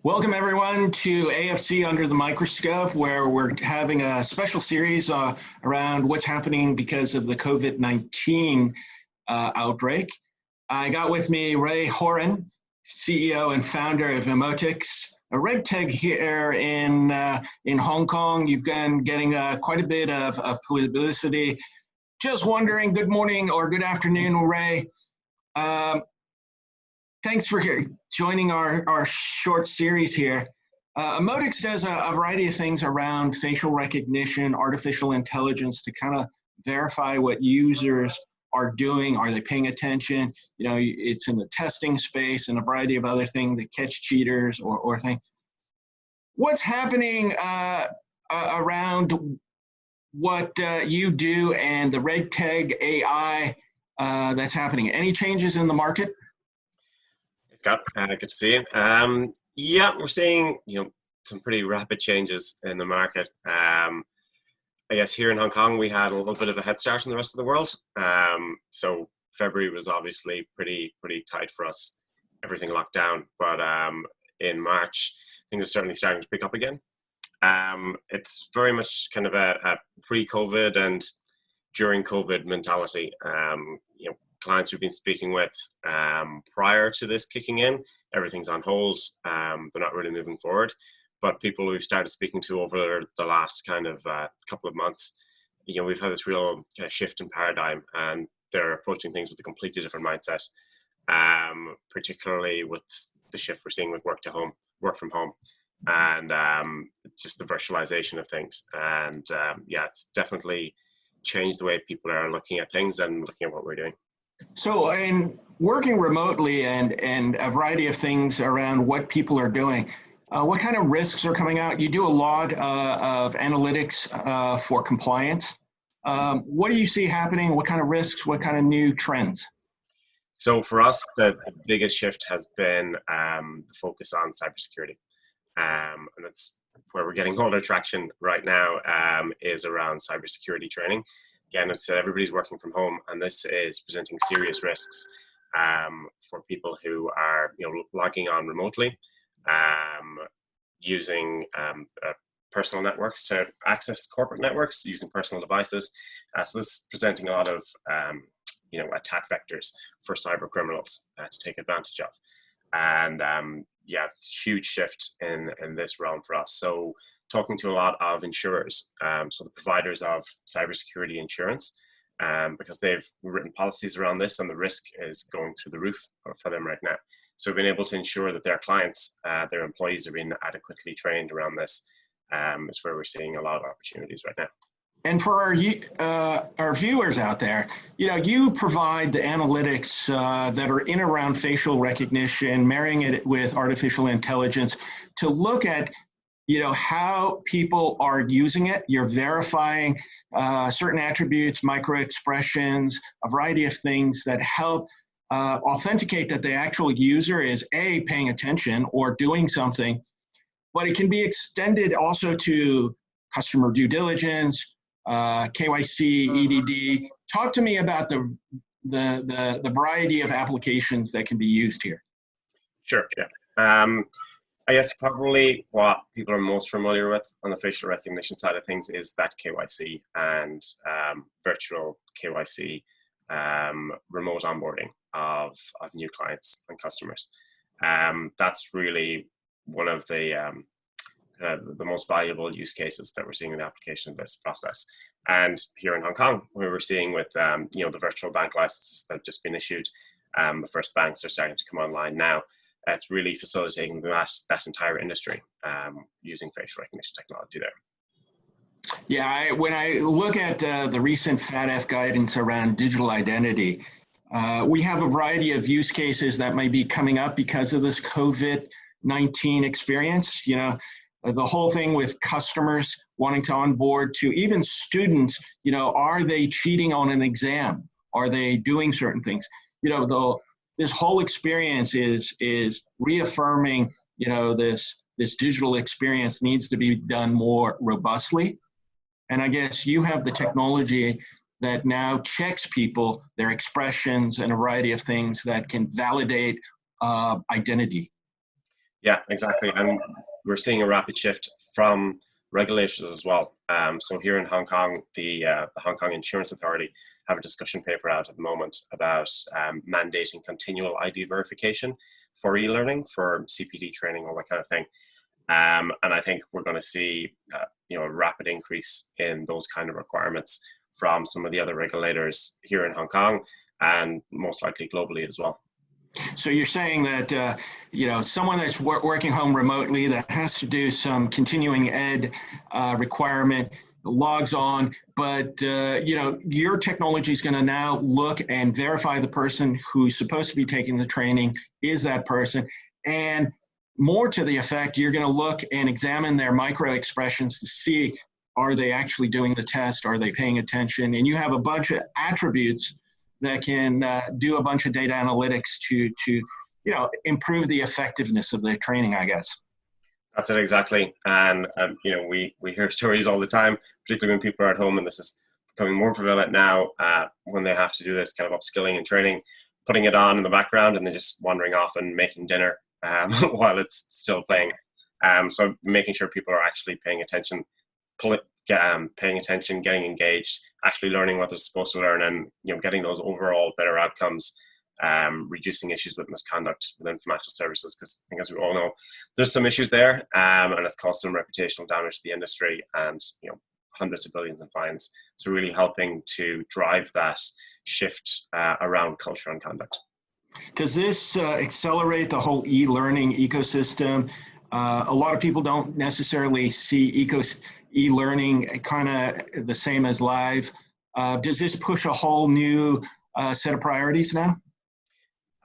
Welcome everyone to AFC Under the Microscope, where we're having a special series around what's happening because of the COVID-19 outbreak. I got with me Ray Horan, CEO and founder of Emotics, a RegTech here in Hong Kong. You've been getting quite a bit of publicity. Just wondering, good morning or good afternoon, Ray. Thanks for joining our short series here. Emotics does a variety of things around facial recognition, artificial intelligence to kind of verify what users are doing. Are they paying attention? You know, it's in the testing space and a variety of other things that catch cheaters or things. What's happening around what you do and the RegTech AI that's happening? Any changes in the market? Scott, good to see you. Yeah, we're seeing some pretty rapid changes in the market. I guess here in Hong Kong we had a little bit of a head start in the rest of the world. So February was obviously pretty tight for us. Everything locked down, but in March things are certainly starting to pick up again. It's very much kind of a pre-COVID and during COVID mentality. Clients we've been speaking with prior to this kicking in, everything's on hold. They're not really moving forward. But people we've started speaking to over the last kind of couple of months, we've had this real kind of shift in paradigm, and they're approaching things with a completely different mindset. Particularly with the shift we're seeing with work from home, and just the virtualization of things. And yeah, it's definitely changed the way people are looking at things and looking at what we're doing. So, in working remotely and a variety of things around what people are doing, what kind of risks are coming out? You do a lot of analytics for compliance. What do you see happening? What kind of risks? What kind of new trends? So for us, the biggest shift has been the focus on cybersecurity. And that's where we're getting all our traction right now, is around cybersecurity training. Again, as I said, everybody's working from home, and this is presenting serious risks for people who are logging on remotely, using personal networks to access corporate networks, using personal devices. So this is presenting a lot of attack vectors for cyber criminals to take advantage of. And yeah, it's a huge shift in this realm for us. So talking to a lot of insurers, so the providers of cybersecurity insurance, because they've written policies around this, and the risk is going through the roof for them right now. So we've been able to ensure that their clients, their employees, are being adequately trained around this. Is where we're seeing a lot of opportunities right now. And for our viewers out there, you provide the analytics that are in around facial recognition, marrying it with artificial intelligence to look at how people are using it. You're verifying certain attributes, micro expressions, a variety of things that help authenticate that the actual user is A, paying attention or doing something, but it can be extended also to customer due diligence, KYC, EDD. Talk to me about the variety of applications that can be used here. Sure, yeah. I guess probably what people are most familiar with on the facial recognition side of things is that KYC and virtual KYC, remote onboarding of new clients and customers. That's really one of the most valuable use cases that we're seeing in the application of this process. And here in Hong Kong, we were seeing with the virtual bank licenses that have just been issued, the first banks are starting to come online now. It's really facilitating that entire industry using facial recognition technology there. Yeah, when I look at the recent FATF guidance around digital identity, we have a variety of use cases that might be coming up because of this COVID-19 experience. The whole thing with customers wanting to onboard to even students, are they cheating on an exam? Are they doing certain things? This whole experience is reaffirming, this digital experience needs to be done more robustly. And I guess you have the technology that now checks people, their expressions, and a variety of things that can validate identity. Yeah, exactly. And we're seeing a rapid shift from regulators as well. So here in Hong Kong, the Hong Kong Insurance Authority have a discussion paper out at the moment about mandating continual ID verification for e-learning, for CPD training, all that kind of thing. And I think we're going to see a rapid increase in those kind of requirements from some of the other regulators here in Hong Kong and most likely globally as well. So you're saying that, someone that's working home remotely that has to do some continuing ed requirement logs on, but, your technology is going to now look and verify the person who's supposed to be taking the training is that person. And more to the effect, you're going to look and examine their micro expressions to see, are they actually doing the test? Are they paying attention? And you have a bunch of attributes that can do a bunch of data analytics to improve the effectiveness of the training, I guess. That's it, exactly. And we hear stories all the time, particularly when people are at home, and this is becoming more prevalent now when they have to do this kind of upskilling and training, putting it on in the background and then just wandering off and making dinner while it's still playing. So making sure people are actually paying attention, paying attention, getting engaged, actually learning what they're supposed to learn, and getting those overall better outcomes, reducing issues with misconduct within financial services. Because I think, as we all know, there's some issues there, and it's caused some reputational damage to the industry, and hundreds of billions in fines. So really helping to drive that shift around culture and conduct. Does this accelerate the whole e-learning ecosystem? A lot of people don't necessarily see e-learning kind of the same as live. Does this push a whole new set of priorities now?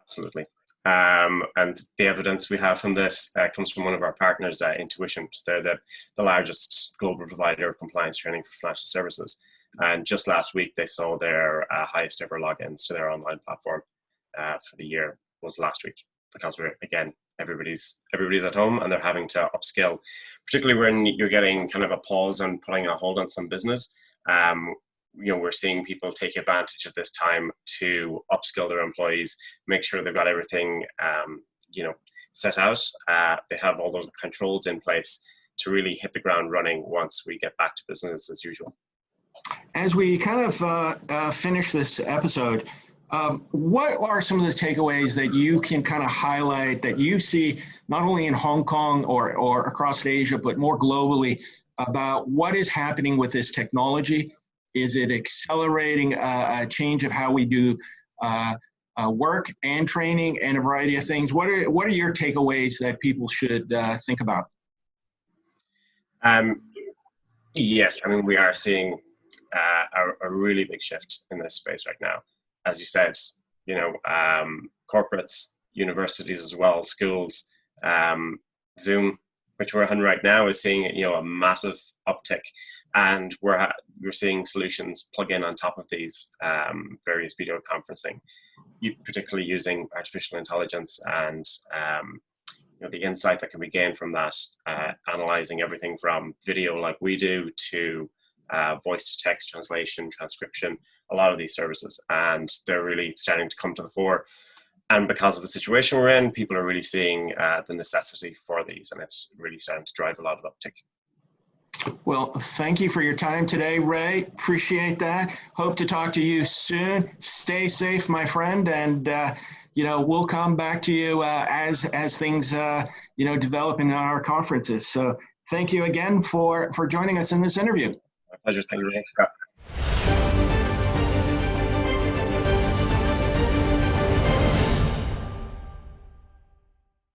Absolutely. And the evidence we have from this comes from one of our partners, Intuition. They're the largest global provider of compliance training for financial services. And just last week, they saw their highest ever logins to their online platform for the year was last week, because everybody's at home and they're having to upskill, particularly when you're getting kind of a pause and putting a hold on some business. We're seeing people take advantage of this time to upskill their employees, make sure they've got everything, set out. They have all those controls in place to really hit the ground running once we get back to business as usual. As we kind of finish this episode, what are some of the takeaways that you can kind of highlight that you see not only in Hong Kong or across Asia, but more globally about what is happening with this technology? Is it accelerating a change of how we do work and training and a variety of things? What are your takeaways that people should think about? Yes, I mean, we are seeing a really big shift in this space right now. As you said, corporates, universities as well, schools, Zoom, which we're on right now, is seeing a massive uptick, and we're seeing solutions plug in on top of these various video conferencing, particularly using artificial intelligence and the insight that can be gained from that, analyzing everything from video like we do to voice to text translation, transcription, a lot of these services, and they're really starting to come to the fore. And because of the situation we're in, people are really seeing the necessity for these, and it's really starting to drive a lot of uptick. Well, thank you for your time today, Ray. Appreciate that. Hope to talk to you soon. Stay safe, my friend, and we'll come back to you as things develop in our conferences. So thank you again for joining us in this interview. My pleasure. Thank you, Scott.